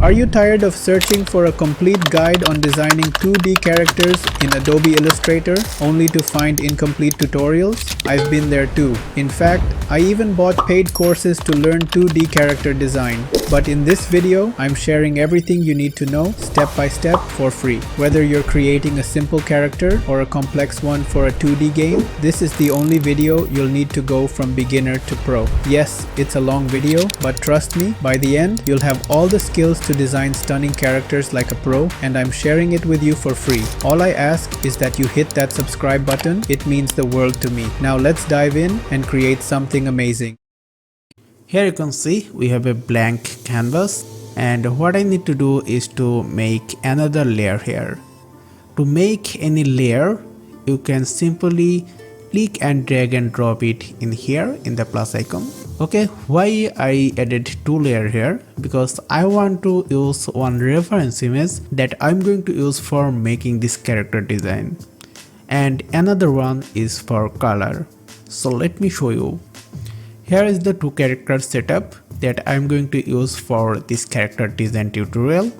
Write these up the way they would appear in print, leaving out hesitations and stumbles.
Are you tired of searching for a complete guide on designing 2D characters in Adobe Illustrator only to find incomplete tutorials? I've been there too. In fact, I even bought paid courses to learn 2D character design. But in this video, I'm sharing everything you need to know step by step for free. Whether you're creating a simple character or a complex one for a 2D game, this is the only video you'll need to go from beginner to pro. Yes, it's a long video, but trust me, by the end, you'll have all the skills to design stunning characters like a pro, and I'm sharing it with you for free. All I ask is that you hit that subscribe button. It means the world to me. Now let's dive in and create something amazing. Here you can see we have a blank canvas, and what I need to do is to make another layer here. To make any layer, you can simply click and drag and drop it in here in the plus icon. Okay, why I added two layers here? Because I want to use one reference image that I'm going to use for making this character design, and another one is for color. So let me show you. Here is the two character setup that I'm going to use for this character design tutorial.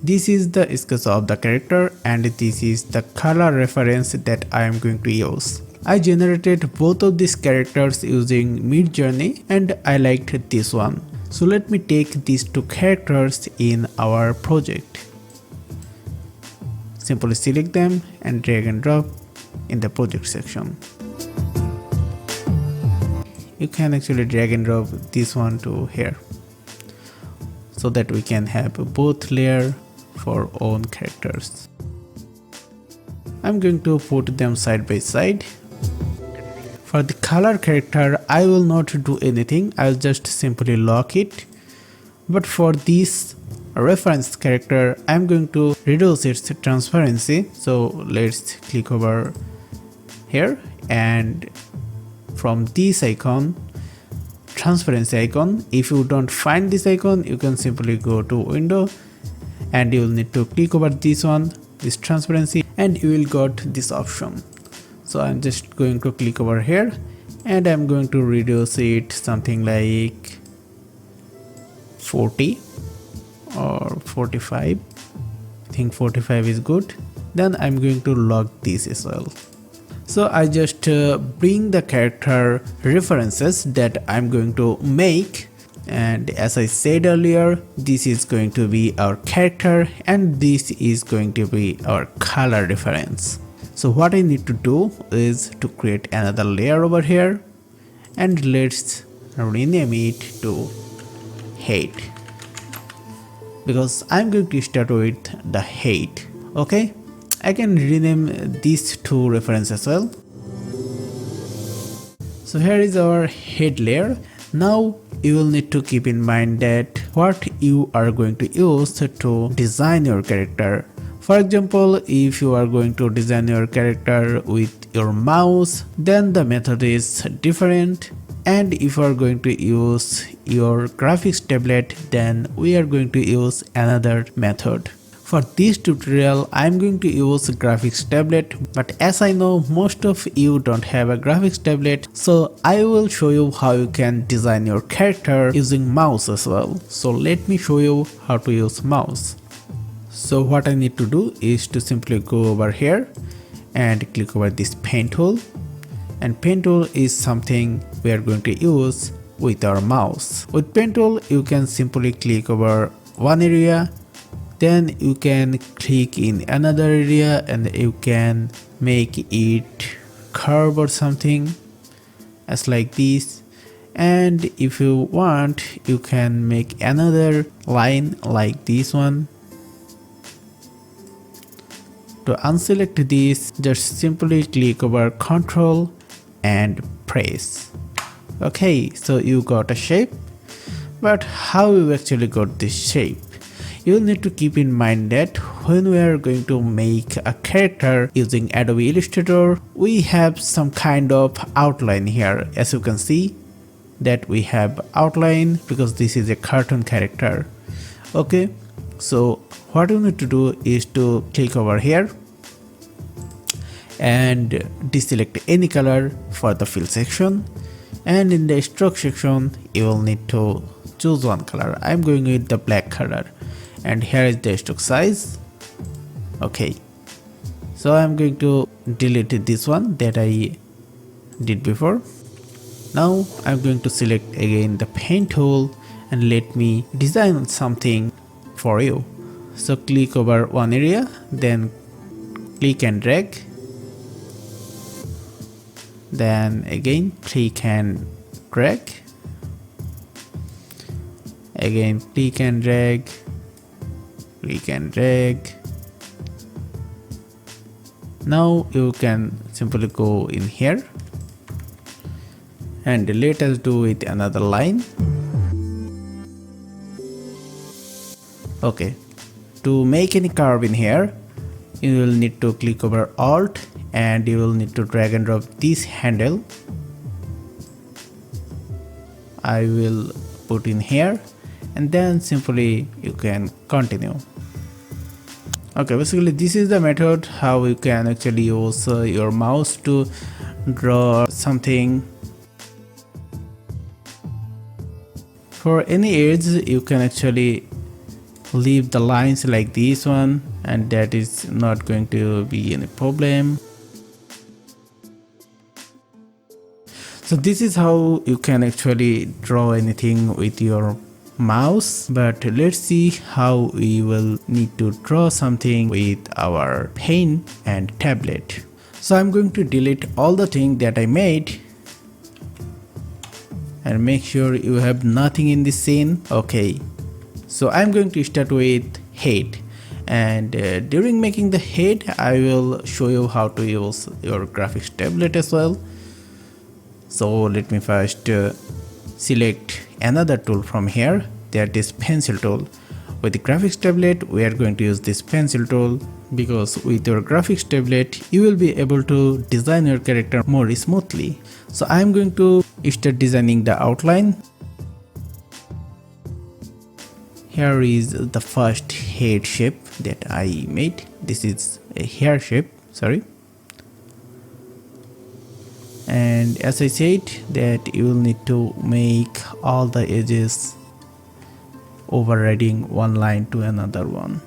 This is the sketch of the character and this is the color reference that I am going to use. I generated both of these characters using Midjourney and I liked this one. So let me take these two characters in our project. Simply select them and drag and drop in the project section. You can actually drag and drop this one to here so that we can have both layers for own characters. I'm going to put them side by side. For the color character, I will not do anything. I'll just simply lock it. But for this reference character, I'm going to reduce its transparency. So let's click over here, and from this icon, transparency icon, if you don't find this icon, you can simply go to window and you will need to click over this one, this transparency, and you will got this option. So I'm just going to click over here and I'm going to reduce it something like 40 or 45. I think 45 is good. Then I'm going to lock this as well. So I just bring the character references that I'm going to make, and as I said earlier, this is going to be our character and this is going to be our color reference. So what I need to do is to create another layer over here and let's rename it to hate, because I'm going to start with the hate. Okay, I can rename these two references as well. So here is our head layer. Now you will need to keep in mind that what you are going to use to design your character. For example, if you are going to design your character with your mouse, then the method is different. And if you are going to use your graphics tablet, then we are going to use another method. For this tutorial, I am going to use graphics tablet, but as I know most of you don't have a graphics tablet, so I will show you how you can design your character using mouse as well. So let me show you how to use mouse. So what I need to do is to simply go over here and click over this pen tool, and pen tool is something we are going to use with our mouse. With pen tool, you can simply click over one area, then you can click in another area and you can make it curve or something as like this, and if you want you can make another line like this one. To unselect this, just simply click over Ctrl and press. Okay, so you got a shape, but how you actually got this shape? You need to keep in mind that when we are going to make a character using Adobe Illustrator, we have some kind of outline here. As you can see that we have outline because this is a cartoon character. Okay, so what you need to do is to click over here and deselect any color for the fill section, and in the stroke section you will need to choose one color. I'm going with the black color, and here is the stroke size. Okay, so I'm going to delete this one that I did before. Now I'm going to select again the pen tool and let me design something for you. So click over one area, then click and drag, then again click and drag, again click and drag, click and drag. Now you can simply go in here and let us do it another line. Okay, to make any curve in here, you will need to click over Alt and you will need to drag and drop this handle. I will put in here and then simply you can continue. Okay, basically this is the method how you can actually use your mouse to draw something. For any edge you can actually leave the lines like this one, and that is not going to be any problem. So this is how you can actually draw anything with your mouse, but let's see how we will need to draw something with our pen and tablet. So I'm going to delete all the things that I made and make sure you have nothing in this scene. Okay, so I'm going to start with head, and during making the head I will show you how to use your graphics tablet as well. So let me first select another tool from here, that is pencil tool. With the graphics tablet we are going to use this pencil tool, because with your graphics tablet you will be able to design your character more smoothly. So I am going to start designing the outline. Here is the first head shape that I made. This is a hair shape, sorry. And as I said that you will need to make all the edges overriding one line to another one.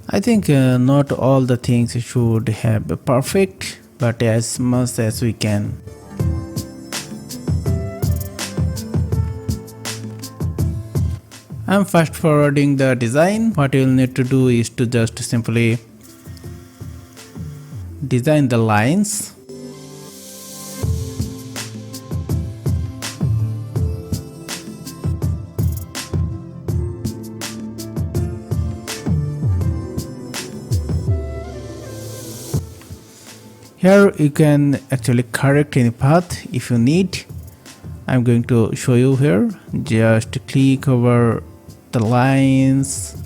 I think not all the things should have a perfect, but as much as we can. I'm fast forwarding the design. What you'll need to do is to just simply design the lines. Here you can actually correct any path if you need. I'm going to show you here. Just click over the lines.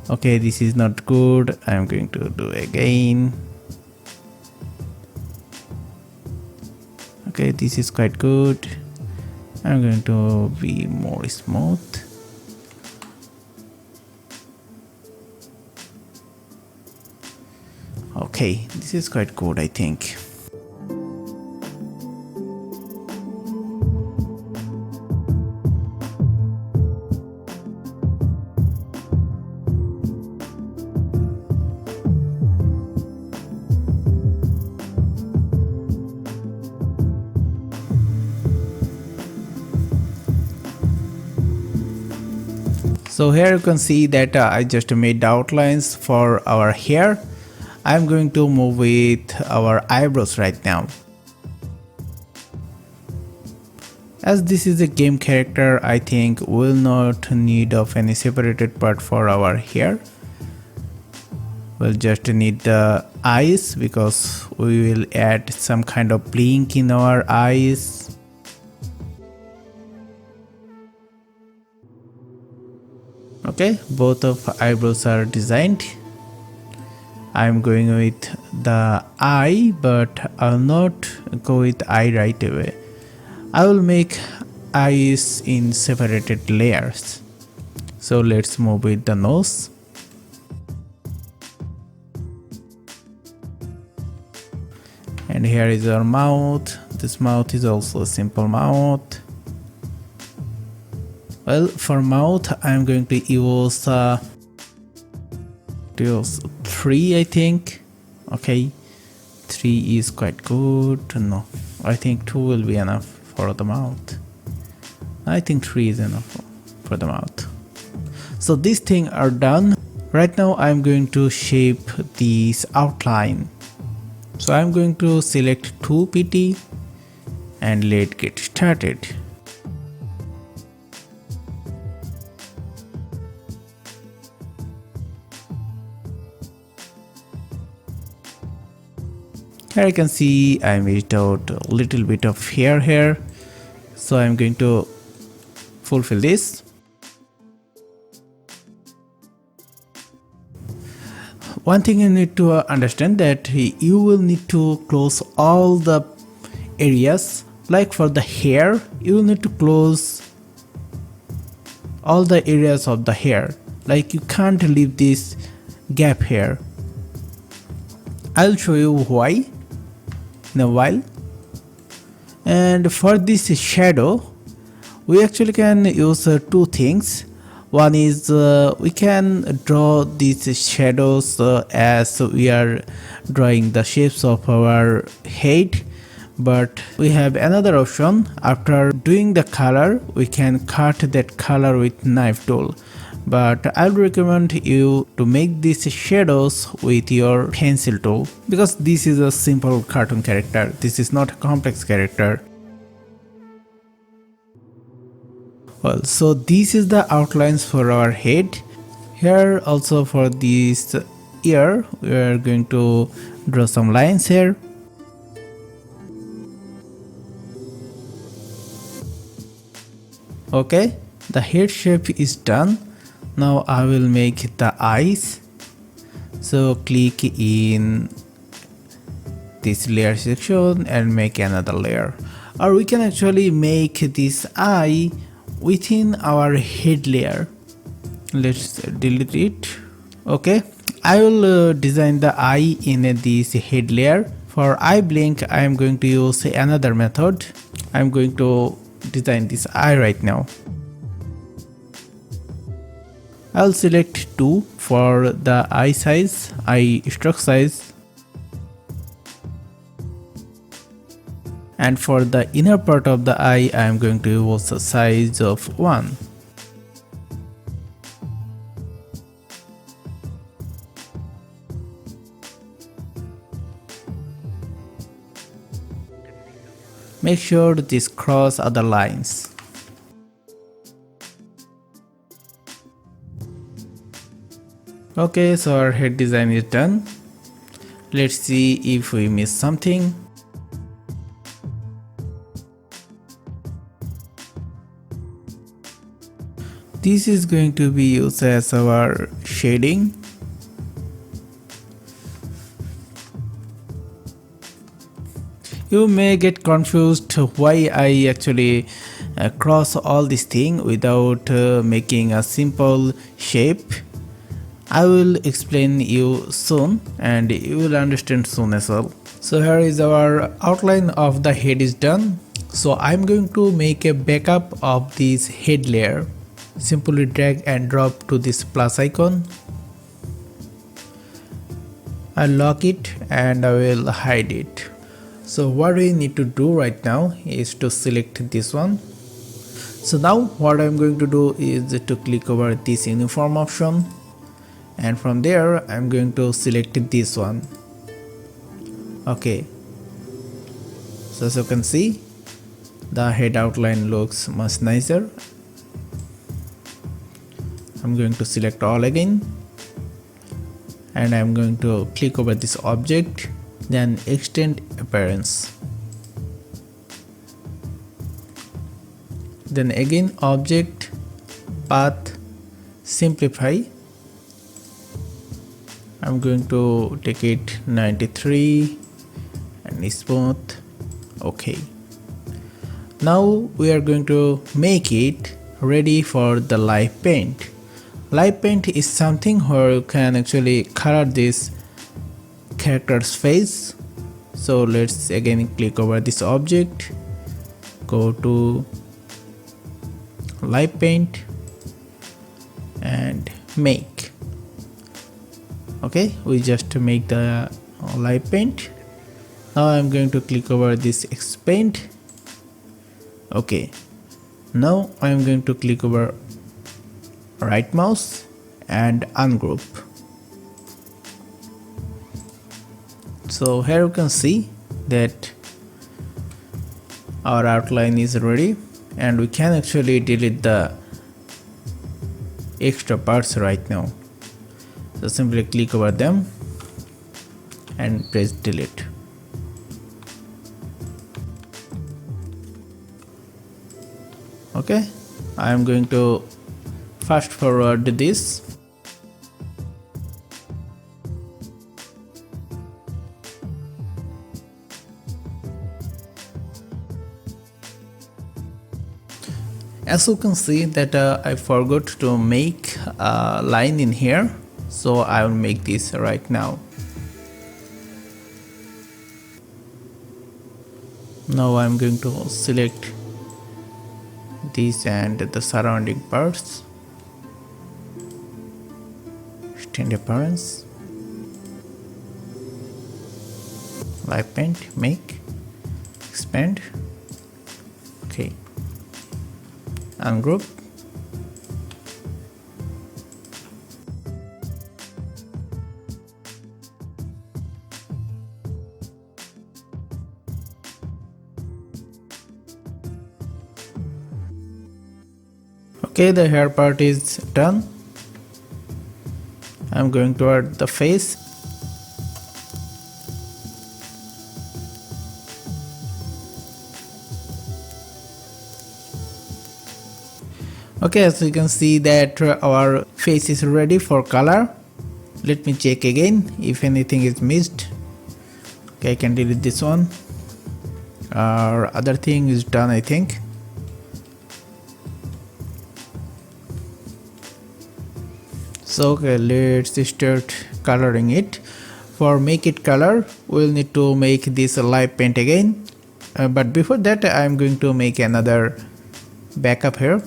Okay, this is not good. I'm going to do again. Okay, this is quite good. I'm going to be more smooth. Okay, this is quite good, I think. So here you can see that I just made the outlines for our hair. I'm going to move with our eyebrows right now. As this is a game character, I think we'll not need of any separated part for our hair. We'll just need the eyes, because we will add some kind of blink in our eyes. Okay, both of eyebrows are designed. I'm going with the eye, but I'll not go with eye right away. I will make eyes in separated layers. So let's move with the nose. And here is our mouth. This mouth is also a simple mouth. Well, for mouth I'm going to use 3, I think. Okay, 3 is quite good. No, I think 2 will be enough for the mouth. I think 3 is enough for the mouth. So these things are done. Right now I'm going to shape this outline. So I'm going to select 2pt and let's get started. Here you can see I made out a little bit of hair here. So I'm going to fulfill this. One thing you need to understand that you will need to close all the areas. Like for the hair, you will need to close all the areas of the hair. Like you can't leave this gap here. I'll show you why in a while. And for this shadow, we actually can use 2 things. One is we can draw these shadows as we are drawing the shapes of our head, but we have another option. After doing the color, we can cut that color with knife tool, but I would recommend you to make these shadows with your pencil tool, because this is a simple cartoon character. This is not a complex character. Well, so this is the outlines for our head. Here also for this ear, we are going to draw some lines here. Okay, the head shape is done. Now I will make the eyes. So click in this layer section and make another layer. Or we can actually make this eye within our head layer. Let's delete it. Okay, I will design the eye in this head layer. For eye blink, I am going to use another method. I am going to design this eye right now. I'll select 2 for the eye size, eye stroke size. And for the inner part of the eye, I am going to use a size of 1. Make sure this cross other lines. Okay, so our head design is done. Let's see if we miss something. This is going to be used as our shading. You may get confused why I actually cross all this thing without making a simple shape. I will explain you soon and you will understand soon as well. So here is our outline of the head is done. So I'm going to make a backup of this head layer. Simply drag and drop to this plus icon. I'll lock it and I will hide it. So what we need to do right now is to select this one. So now what I'm going to do is to click over this uniform option, and from there I'm going to select this one. Okay, so as you can see, the head outline looks much nicer. I'm going to select all again and I'm going to click over this object, then extend appearance, then again object, path, simplify. I'm going to take it 93 and smooth. Okay, now we are going to make it ready for the live paint. Live paint is something where you can actually color this character's face. So let's again click over this object, go to live paint and make. Okay, we just make the live paint. Now I'm going to click over this expand. Okay, now I'm going to click over right mouse and ungroup. So here you can see that our outline is ready, and we can actually delete the extra parts right now. So simply click over them and press delete. Okay, I am going to fast forward this. As you can see that I forgot to make a line in here, so I will make this right now. Now I am going to select this and the surrounding parts, extend appearance, live paint, make, expand. Okay, ungroup. Okay, the hair part is done. I'm going toward the face. Okay, as you can see that our face is ready for color. Let me check again if anything is missed. Okay, I can delete this one. Our other thing is done, I think. So okay, let's start coloring it. For make it color, we'll need to make this a live paint again. But before that, I'm going to make another backup here.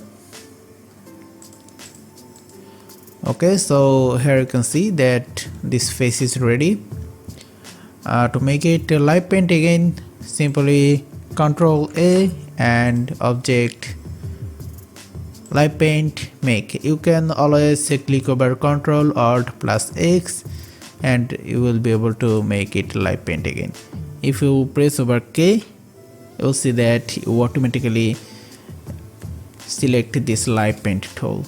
Okay, so here you can see that this face is ready. To make it a live paint again, simply Ctrl A and object live paint, make. You can always click over Ctrl Alt plus X and you will be able to make it live paint again. If you press over K, you will see that you automatically select this live paint tool.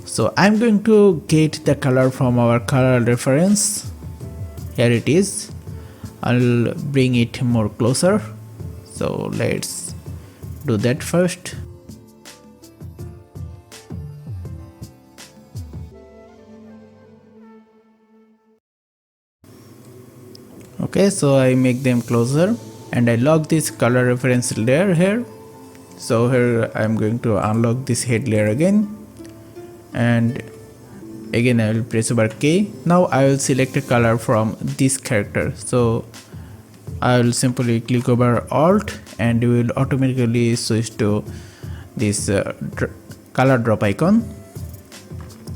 So I'm going to get the color from our color reference. Here it is. I'll bring it more closer. So let's do that first. Okay, so I make them closer and I lock this color reference layer here. So here I'm going to unlock this head layer again, and again I will press over K. Now I will select a color from this character. So I will simply click over Alt and you will automatically switch to this color drop icon.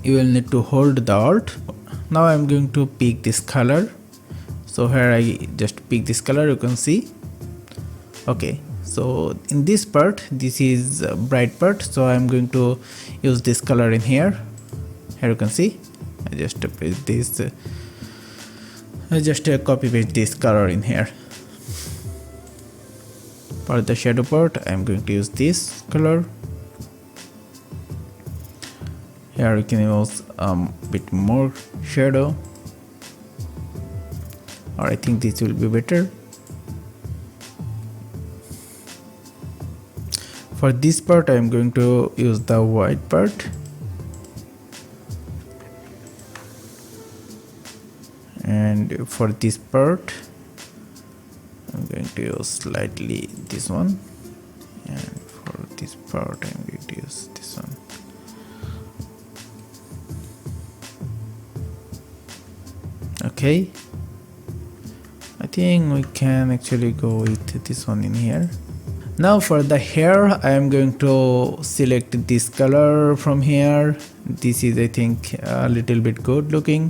You will need to hold the Alt. Now I'm going to pick this color. So here I just pick this color, you can see. Okay, so in this part, this is a bright part, so I'm going to use this color in here. Here you can see, I just paste this, I just copy paste this color in here. For the shadow part, I'm going to use this color. Here you can use bit more shadow, or I think this will be better. For this part, I am going to use the white part. And for this part, I'm going to use slightly this one. And for this part, I'm going to use this one. Okay. think we can actually go with this one in here. Now for the hair, I am going to select this color from here. This is, I think, a little bit good looking.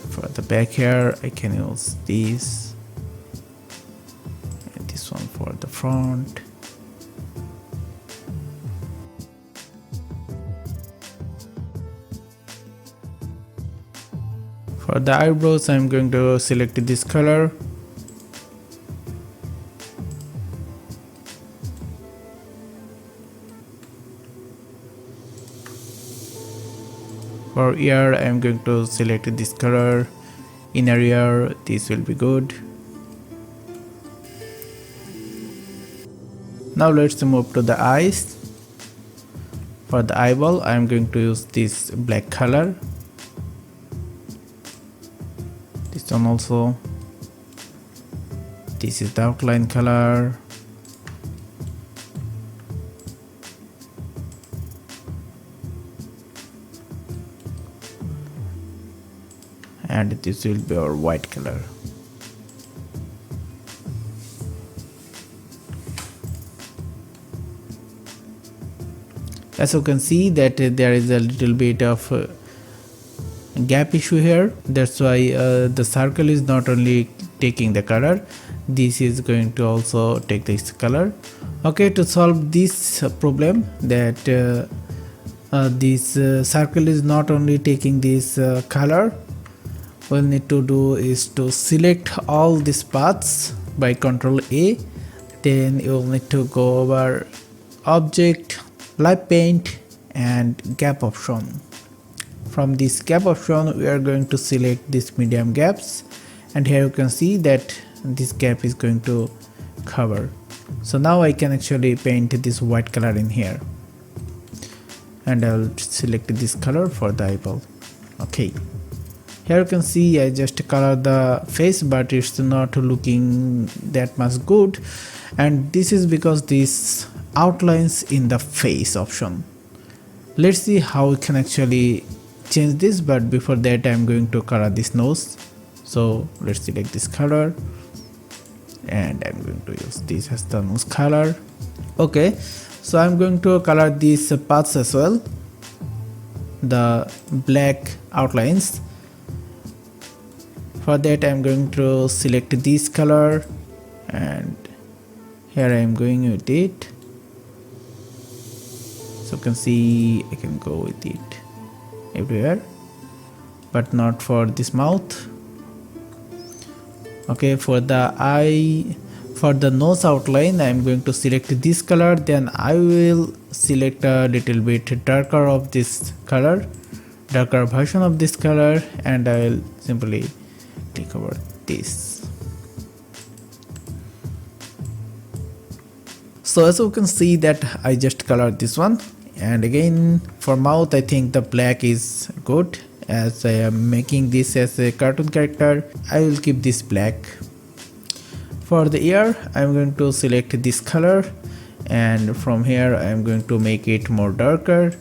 For the back hair, I can use this, and this one for the front. For the eyebrows, I'm going to select this color. For ear, I'm going to select this color. Inner ear, this will be good. Now let's move to the eyes. For the eyeball, I'm going to use this black color. This one also. This is the outline color. And this will be our white color. As you can see that there is a little bit of gap issue here. That's why the circle is not only taking the color, this is going to also take this color. Okay, to solve this problem that this circle is not only taking this color, what we need to do is to select all these paths by Ctrl A. Then you will need to go over object, live paint and gap option. From this gap option, we are going to select these medium gaps, and here you can see that this gap is going to cover. So now I can actually paint this white color in here, and I'll select this color for the eyeball. Okay, here you can see I just color the face, but it's not looking that much good, and this is because this outlines in the face option. Let's see how we can actually change this, but before that I'm going to color this nose. So let's select this color, and I'm going to use this as the nose color. Okay, so I'm going to color these paths as well, the black outlines. For that I'm going to select this color, and here I am going with it. So you can see I can go with it everywhere, but not for this mouth. Okay, for the eye, for the nose outline, I am going to select this color. Then I will select a little bit darker of this color, darker version of this color, and I will simply take over this. So as you can see that I just colored this one, and again for mouth I think the black is good. As I am making this as a cartoon character, I will keep this black. For the ear, I am going to select this color, and from here I am going to make it more darker.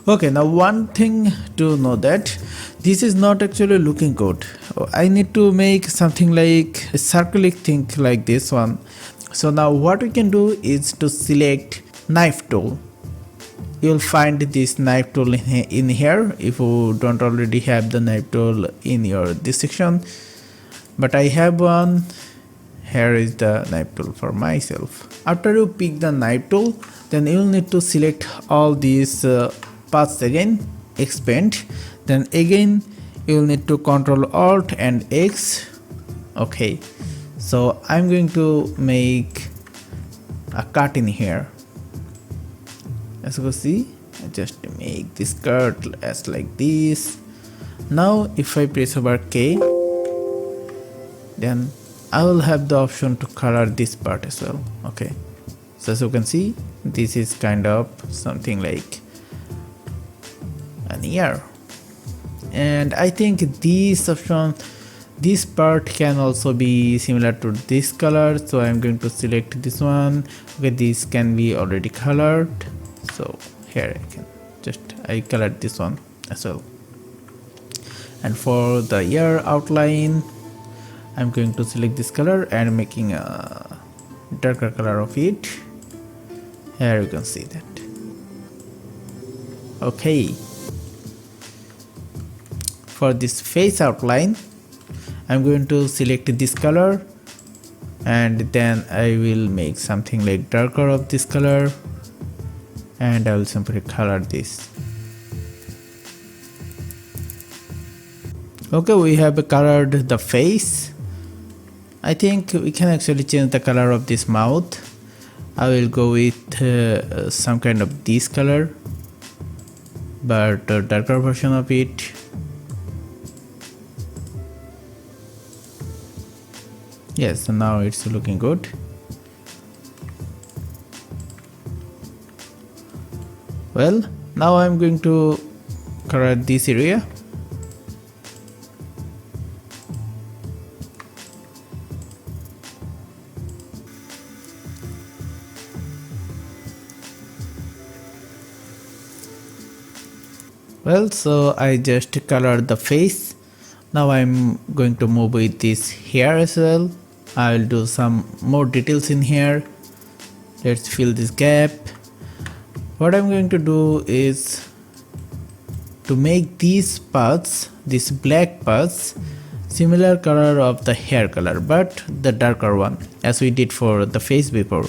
Okay, now one thing to know that this is not actually looking good. I need to make something like a circular thing like this one. So now what we can do is to select knife tool. You'll find this knife tool in here if you don't already have the knife tool in your this section, but I have one. Here is the knife tool for myself. After you pick the knife tool, then you'll need to select all these paths again, expand, then again you'll need to Ctrl Alt and X. Okay, so I'm going to make a cut in here. As you can see, I just make this cut as like this. Now if I press over K, then I will have the option to color this part as well. Okay, so as you can see, this is kind of something like an ear, and I think this option This part can also be similar to this color, so I'm going to select this one. Okay, this can be already colored, so here I colored this one as well. And for the ear outline, I'm going to select this color and making a darker color of it. Here you can see that. Okay, for this face outline, I'm going to select this color and then I will make something like darker of this color, and I will simply color this. Okay, we have colored the face. I think we can actually change the color of this mouth. I will go with some kind of this color, but a darker version of it. Yes, so now it's looking good. Well, now I'm going to color this area. Well, so I just colored the face. Now I'm going to move with this hair as well. I'll do some more details in here. Let's fill this gap. What I'm going to do is to make these parts, these black parts, similar color of the hair color, but the darker one, as we did for the face before.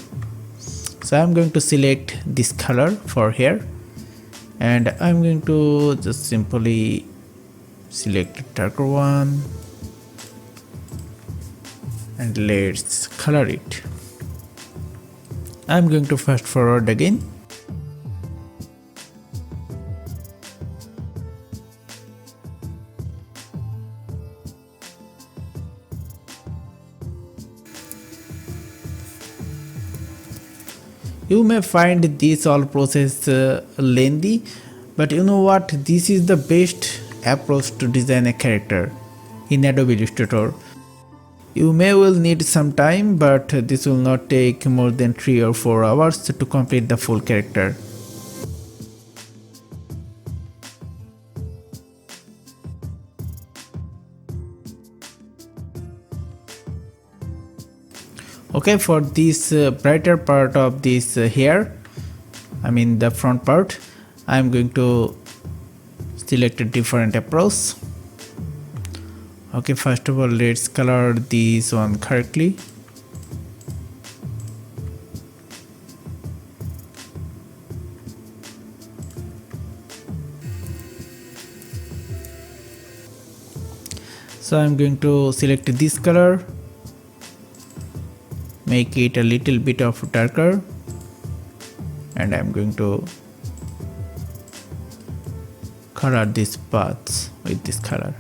So I'm going to select this color for hair, and I'm going to just simply select a darker one and let's color it. I'm going to fast forward again. You may find this all process lengthy, but you know what, this is the best approach to design a character in Adobe Illustrator. You may will need some time, but this will not take more than 3 or 4 hours to complete the full character. Okay, for this brighter part of this hair, I mean the front part, I'm going to select a different approach. Okay, first of all, let's color this one correctly. So I'm going to select this color, make it a little bit of darker, and I'm going to color these parts with this color.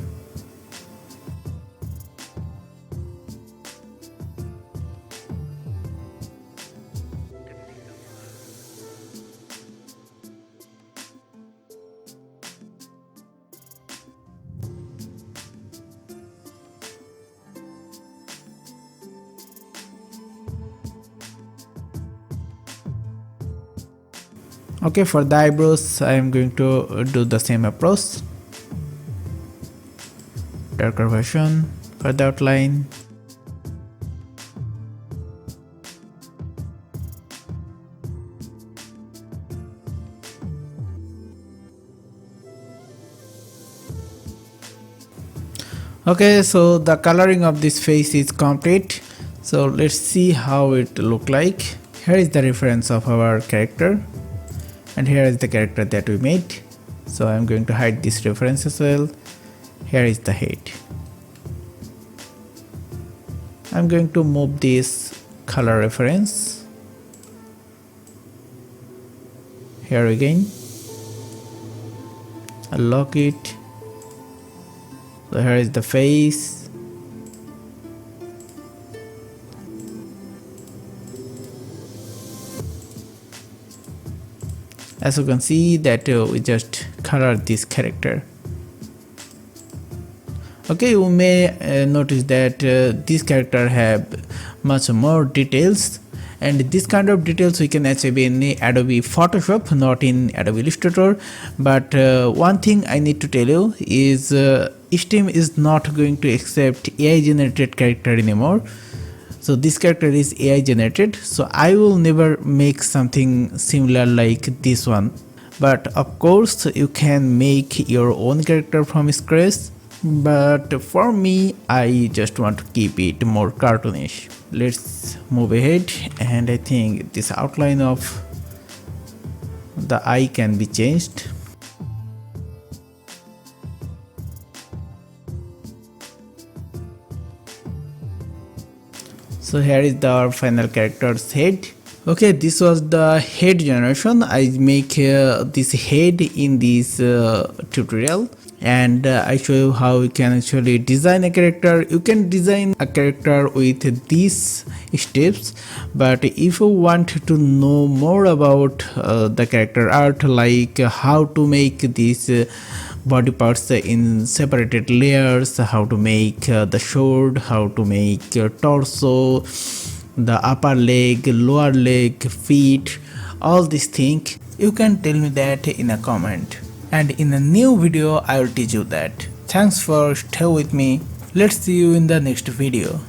Okay, for the eyebrows, I am going to do the same approach. Darker version for the outline. Okay, so the coloring of this face is complete. So let's see how it look like. Here is the reference of our character, and here is the character that we made. So I'm going to hide this reference as well. Here is the head. I'm going to move this color reference here again. I'll lock it. So here is the face. As you can see that we just colored this character. Okay, you may notice that this character have much more details, and this kind of details we can achieve in Adobe Photoshop, not in Adobe Illustrator. But one thing I need to tell you is Steam is not going to accept AI generated character anymore. So this character is AI generated, so I will never make something similar like this one. But of course you can make your own character from scratch, but for me I just want to keep it more cartoonish. Let's move ahead, and I think this outline of the eye can be changed. So here is our final character's head. Okay, this was the head generation. I make this head in this tutorial, and I show you how you can actually design a character. You can design a character with these steps, but if you want to know more about the character art, like how to make these body parts in separated layers, how to make the sword, how to make torso, the upper leg, lower leg, feet, all these things, you can tell me that in a comment, and in a new video I will teach you that. Thanks for stay with me. Let's see you in the next video.